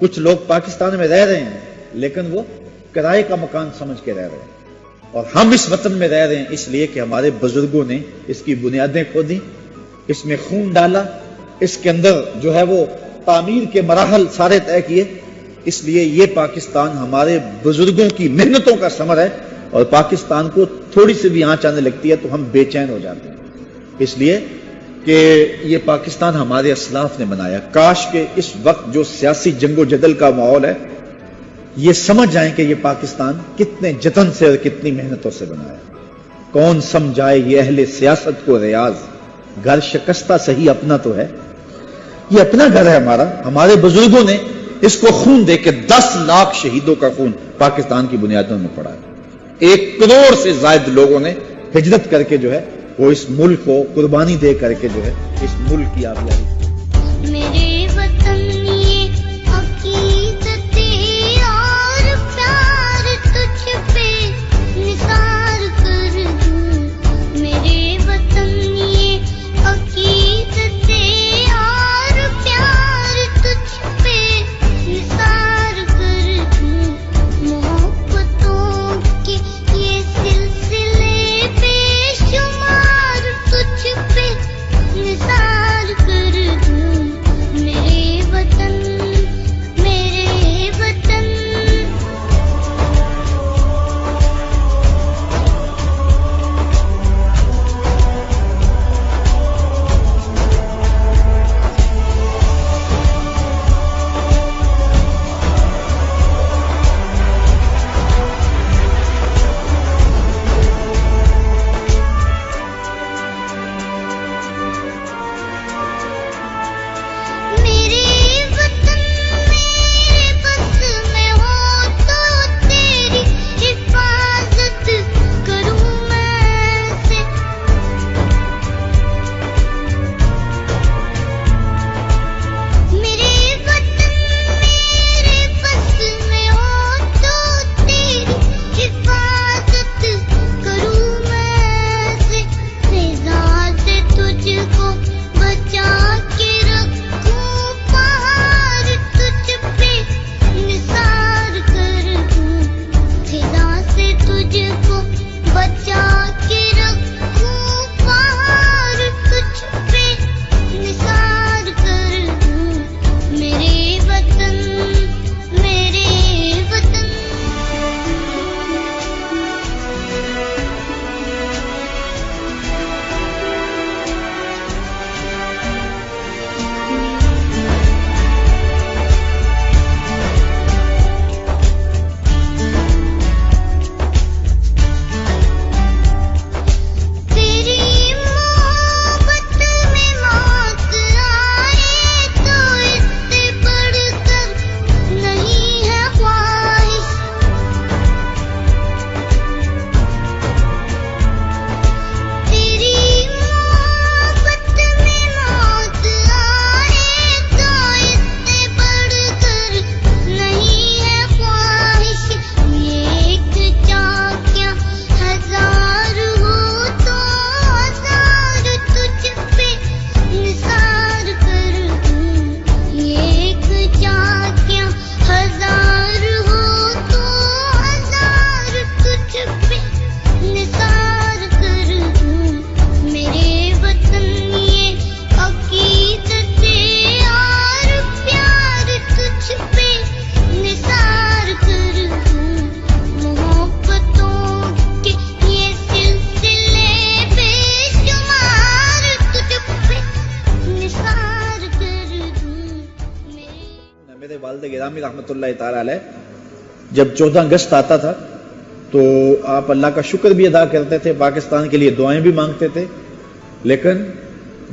کچھ لوگ پاکستان میں رہ رہے ہیں لیکن وہ کرائے کا مکان سمجھ کے رہ رہے ہیں، اور ہم اس وطن میں رہ رہے ہیں اس لیے کہ ہمارے بزرگوں نے اس کی بنیادیں کھودی، اس میں خون ڈالا، اس کے اندر جو ہے وہ تعمیر کے مراحل سارے طے کیے. اس لیے یہ پاکستان ہمارے بزرگوں کی محنتوں کا ثمر ہے، اور پاکستان کو تھوڑی سی بھی آنچ آنے لگتی ہے تو ہم بے چین ہو جاتے ہیں، اس لیے کہ یہ پاکستان ہمارے اسلاف نے بنایا. کاش کہ اس وقت جو سیاسی جنگ و جدل کا ماحول ہے یہ سمجھ جائیں کہ یہ پاکستان کتنے جتن سے اور کتنی محنتوں سے بنایا. کون سمجھائے یہ اہل سیاست کو ریاض، گھر شکستہ صحیح اپنا تو ہے. یہ اپنا گھر ہے ہمارا، ہمارے بزرگوں نے اس کو خون دے کے 10 لاکھ شہیدوں کا خون پاکستان کی بنیادوں میں پڑا ہے. 1 کروڑ سے زائد لوگوں نے ہجرت کر کے جو ہے وہ اس ملک کو قربانی دے کر کے جو ہے اس ملک کی آبادی. میرے وطن یہ عقیدت اور پیار تجھ پہ نثار کر دوں. میرے وطن یہ عقیدت اور پیار تجھ پہ نثار کر دوں. محبتوں کے یہ سلسلے بے شمار تجھ پہ نثار کر دوں. میرے وطن والد گرامی رحمۃ اللہ تعالی علیہ جب 14 اگست آتا تھا تو آپ اللہ کا شکر بھی ادا کرتے تھے، پاکستان کے لیے دعائیں بھی مانگتے تھے، لیکن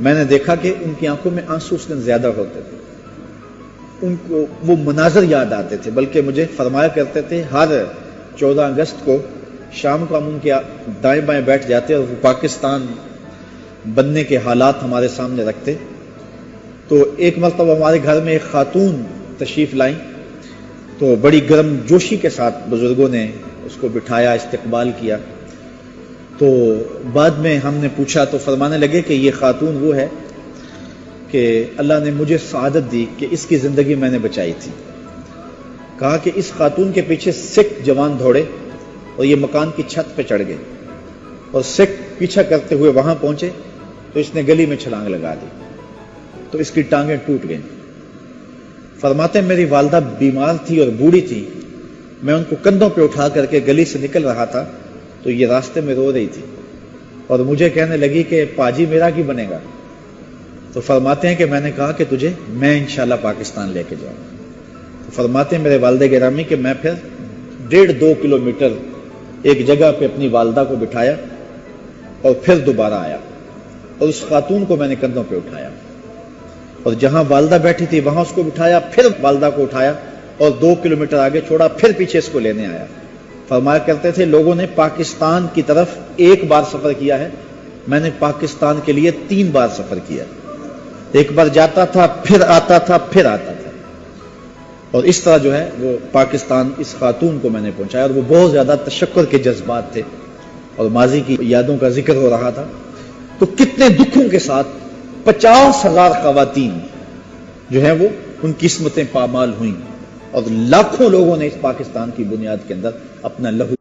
میں نے دیکھا کہ ان کی آنکھوں میں آنسو اس دن زیادہ ہوتے تھے، ان کو وہ مناظر یاد آتے تھے، بلکہ مجھے فرمایا کرتے تھے ہر 14 اگست کو شام کو ہم ان کے دائیں بائیں بیٹھ جاتے اور وہ پاکستان بننے کے حالات ہمارے سامنے رکھتے۔ تو ایک مرتبہ ہمارے گھر میں ایک خاتون تشریف لائیں تو بڑی گرم جوشی کے ساتھ بزرگوں نے اس کو بٹھایا، استقبال کیا۔ تو بعد میں ہم نے پوچھا تو فرمانے لگے کہ یہ خاتون وہ ہے کہ اللہ نے مجھے سعادت دی کہ اس کی زندگی میں نے بچائی تھی، کہا کہ اس خاتون کے پیچھے سکھ جوان دوڑے اور یہ مکان کی چھت پہ چڑھ گئے اور سکھ پیچھا کرتے ہوئے وہاں پہنچے تو اس نے گلی میں چھلانگ لگا دی تو اس کی ٹانگیں ٹوٹ گئیں۔ فرماتے میری والدہ بیمار تھی اور بوڑھی تھی، میں ان کو کندھوں پہ اٹھا کر کے گلی سے نکل رہا تھا تو یہ راستے میں رو رہی تھی اور مجھے کہنے لگی کہ پاجی میرا کی بنے گا؟ تو فرماتے ہیں کہ میں نے کہا کہ تجھے میں انشاءاللہ پاکستان لے کے جاؤں۔ تو فرماتے ہیں میرے والدہ گرامی کہ میں پھر 1.5-2 کلومیٹر ایک جگہ پہ اپنی والدہ کو بٹھایا اور پھر دوبارہ آیا اور اس خاتون کو میں نے کندھوں پہ اٹھایا اور جہاں والدہ بیٹھی تھی وہاں اس کو بٹھایا، پھر والدہ کو اٹھایا اور 2 کلومیٹر آگے چھوڑا، پھر پیچھے اس کو لینے آیا۔ فرمایا کرتے تھے لوگوں نے پاکستان کی طرف 1 بار سفر کیا ہے، میں نے پاکستان کے لیے 3 بار سفر کیا، 1 بار جاتا تھا پھر آتا تھا پھر آتا تھا، اور اس طرح جو ہے وہ پاکستان اس خاتون کو میں نے پہنچایا اور وہ بہت زیادہ تشکر کے جذبات تھے اور ماضی کی یادوں کا ذکر ہو رہا تھا۔ تو کتنے دکھوں کے ساتھ 50,000 خواتین جو ہیں وہ ان کی قسمتیں پامال ہوئیں اور لاکھوں لوگوں نے اس پاکستان کی بنیاد کے اندر اپنا لہو